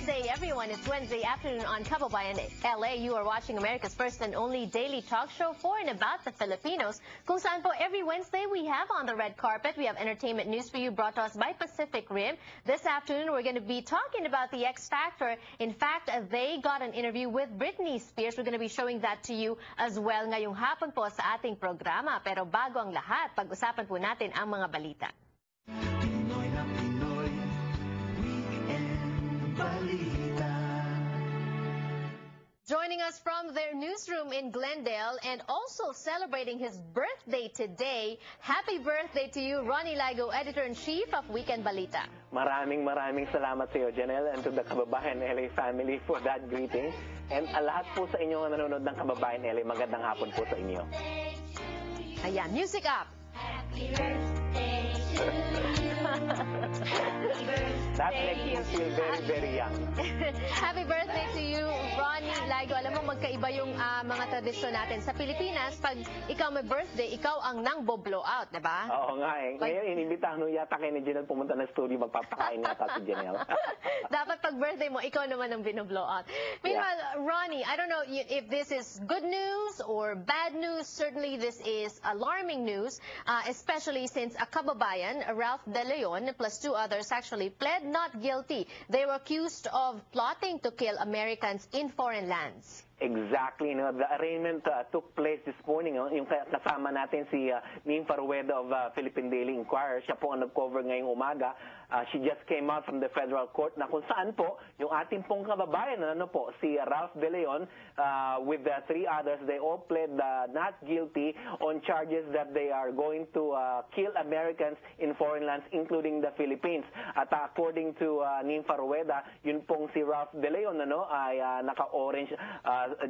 Wednesday, everyone. It's Wednesday afternoon on Kababayan LA. You are watching America's first and only daily talk show for and about the Filipinos. Kung saan po every Wednesday we have on the red carpet, we have entertainment news for you brought to us by Pacific Rim. This afternoon, we're going to be talking about the X Factor. In fact, they got an interview with Britney Spears. We're going to be showing that to you as well ngayong hapon po sa ating programa. Pero bago ang lahat, pag-usapan po natin ang mga balita. Joining us from their newsroom in Glendale and also celebrating his birthday today. Happy birthday to you, Ronnie Lygo, Editor-in-Chief of Weekend Balita. Maraming salamat sa iyo, Janelle, and to the Kababayan LA family for that greeting. And lahat po sa inyo na nanonood ng Kababayan LA, magandang hapon po sa inyo. Ayan, music up! Happy birthday to you. That makes you feel very young. Happy birthday to you, Ronnie Lygo. Alam mo, magkaiba yung mga tradisyon natin. Sa Pilipinas, pag ikaw may birthday, ikaw ang nang-blow out, di ba? Oo nga eh. Ngayon, inibitahan yata kayo ni Janelle pumunta ng studio, magpapakain yata si Janelle. Dapat pag birthday mo, ikaw naman ang binoblow out. Meanwhile, Ronnie, I don't know if this is good news or bad news. Certainly, this is alarming news, especially since a kababayan, Ralph De Leon, plus two others actually pled not guilty. They were accused of plotting to kill Americans in foreign lands. Exactly. No? The arraignment took place this morning. No? Yung kasama natin si Nympha Rueda of Philippine Daily Inquirer. Siya po ang nag-cover ngayong umaga. She just came out from the federal court na kung saan po yung ating pong kababayan, si Ralph De Leon with the three others, they all pled not guilty on charges that they are going to kill Americans in foreign lands, including the Philippines. At according to Nympha Rueda, yun pong si Ralph De Leon ay naka-orange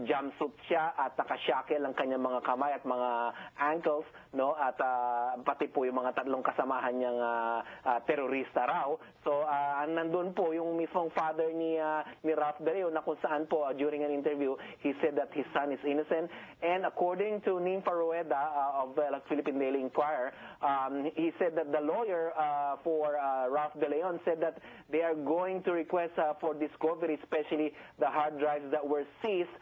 jumpsuit siya at naka-shackle ang kanyang mga kamay at mga ankles, no, at pati po yung mga tatlong kasamahan niyang terorista raw. So nandun po yung mismong father ni Ralph De Leon na kung saan po during an interview he said that his son is innocent, and according to Nympha Rueda of the Philippine Daily Inquirer, he said that the lawyer for Ralph De Leon said that they are going to request for discovery, especially the hard drives that were seized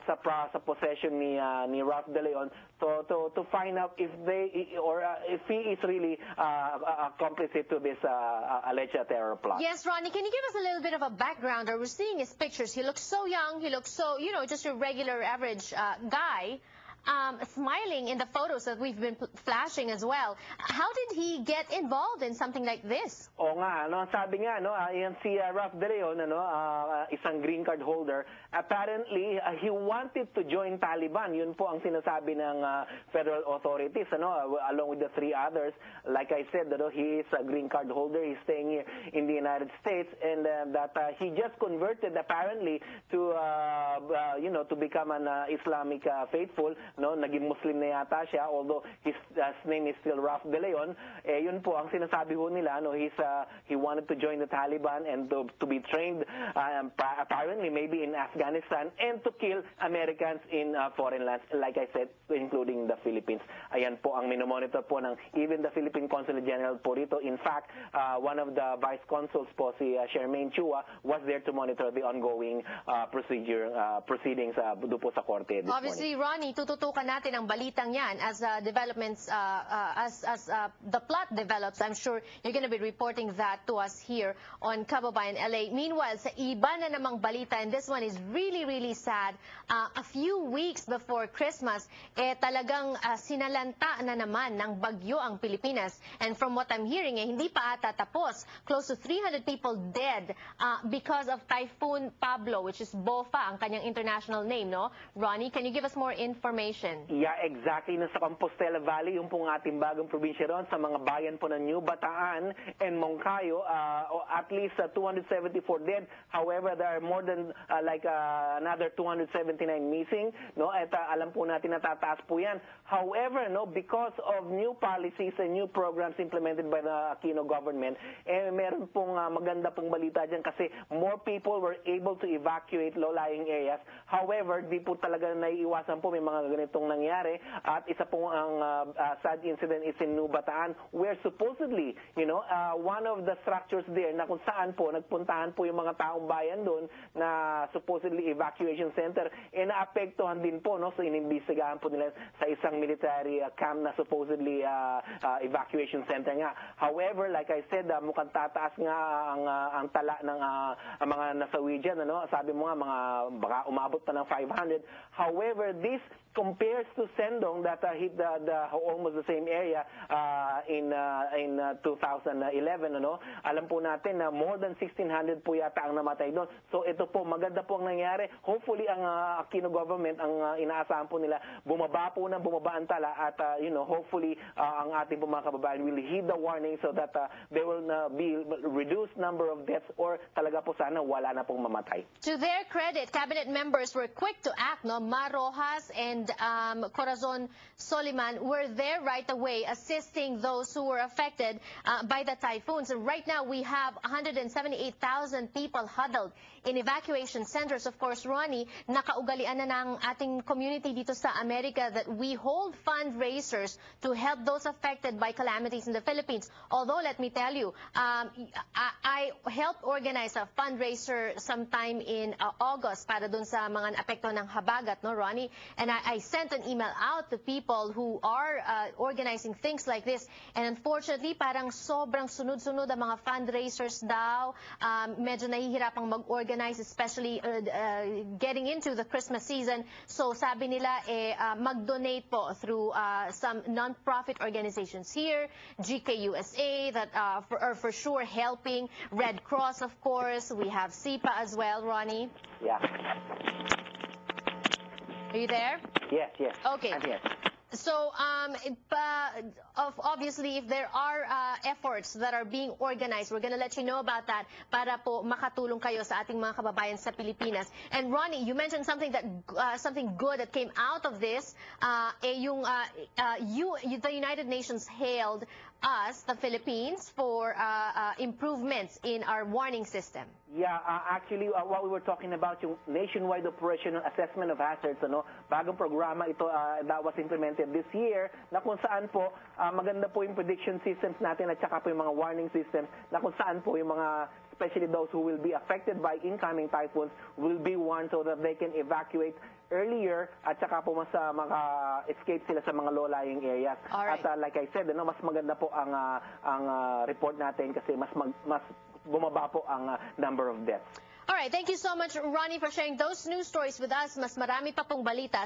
sa possession ni Ralph De Leon to find out if they or if he is really complicit to this alleged terror plot. Yes, Ronnie, can you give us a little bit of a background? We're seeing his pictures. He looks so young. He looks so, just a regular average guy. Smiling in the photos that we've been flashing as well. How did he get involved in something like this? Oo nga, sabi nga, yan si Ralph De Leon, isang green card holder. Apparently, he wanted to join Taliban. Yun po ang sinasabi ng federal authorities, along with the three others. Like I said, he is a green card holder. He's staying here in the United States, and that he just converted apparently to, to become an Islamic faithful. No, naging Muslim na yata siya, although his name is still Ralph De Leon. Yun po ang sinasabi ho nila, he wanted to join the Taliban and to be trained apparently maybe in Afghanistan and to kill Americans in foreign lands, like I said, including the Philippines. Ayan po ang minomonitor po ng even the Philippine Consulate General po rito. In fact, one of the vice consuls po, si Charmaine Chua, was there to monitor the ongoing proceedings doon po sa korte this Obviously, morning. Ronnie, tututukan natin ang balitang yan as developments, as the plot develops. I'm sure you're going to be reporting that to us here on Kababayan LA. Meanwhile, sa iba na namang balita, and this one is really sad, a few weeks before Christmas, talagang sinalanta na naman ng bagyo ang Pilipinas. And from what I'm hearing, hindi pa ata tapos. Close to 300 people dead because of Typhoon Pablo, which is BOFA, ang kanyang international name, no? Ronnie, can you give us more information? Yeah, exactly. Nasa Compostela Valley, yung pong ating bagong probinsya ron, sa mga bayan po ng New Bataan and Moncayo, at least 274 dead. However, there are more than another 279 missing. No? At alam po natin na tataas po yan. However, because of new policies and new programs implemented by the Aquino government, meron pong maganda pong balita dyan kasi more people were able to evacuate low-lying areas. However, di po talaga naiiwasan po may mga ganitong nangyari. At isa pong ang sad incident is in New Bataan, where supposedly, one of the structures there na kung saan po nagpuntahan po yung mga taong bayan doon na supposedly evacuation center, naapektuhan din po, no? So inimbestigahan po nila sa isang military camp na supposedly evacuation center nga. However, like I said, mukhang tataas nga ang tala ng mga nasawi dyan, ano? Sabi mo nga, baka umabot pa ng 500. However, this compares to Sendong that hit almost the same area in 2011, ano? Alam po natin na more than 1,600 po yata ang namatay doon. So ito po, maganda po ang nangyari. Hopefully ang Aquino government, ang inaasahan po nila, bumaba ang tala at hopefully ang ating po mga kababayan will heed the warning so that there will be reduced number of deaths or talaga po sana wala na pong mamatay. To their credit, cabinet members were quick to act, no? Mar Rojas and Corazon Soliman were there right away assisting those who were affected by the typhoons. And right now we have 178,000 people huddled in evacuation centers. Of course, Ronnie, nakaugalian na ng ating community dito sa Amerika that we hold fundraisers to help those affected by calamities in the Philippines. Although, let me tell you, I helped organize a fundraiser sometime in August para dun sa mga naapekto ng habagat, no, Ronnie? And I sent an email out to people who are organizing things like this. And unfortunately, parang sobrang sunod-sunod ang mga fundraisers daw. Medyo nahihirapang mag-organize, especially getting into the Christmas season. So sabi nila, mag-donate po through some non-profit organizations here, GKUSA, that are for sure helping. Red Cross, of course. We have SIPA as well, Ronnie. Yeah. Are you there? Yes. Okay. I'm here. So, obviously, if there are efforts that are being organized, we're going to let you know about that para po makatulong kayo sa ating mga kababayan sa Pilipinas. And Ronnie, you mentioned something good that came out of this. The United Nations hailed us, the Philippines, for improvements in our warning system. Yeah, actually, what we were talking about, yung nationwide operational assessment of hazards, bagong programa ito that was implemented this year, na kung saan po maganda po yung prediction systems natin at saka po yung mga warning systems, na kung saan po yung mga, especially those who will be affected by incoming typhoons, will be warned so that they can evacuate earlier at saka po mas maka-escape sila sa mga low-lying areas. Alright. At like I said, mas maganda po ang report natin kasi mas bumaba po ang number of deaths. All right, thank you so much, Ronnie, for sharing those news stories with us. Mas marami pa pong balita.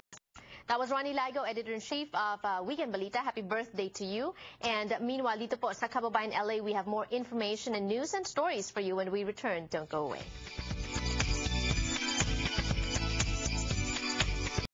That was Ronnie Lago, Editor-in-Chief of Weekend Balita. Happy birthday to you. And meanwhile, dito po sa Kababayan LA, we have more information and news and stories for you when we return. Don't go away.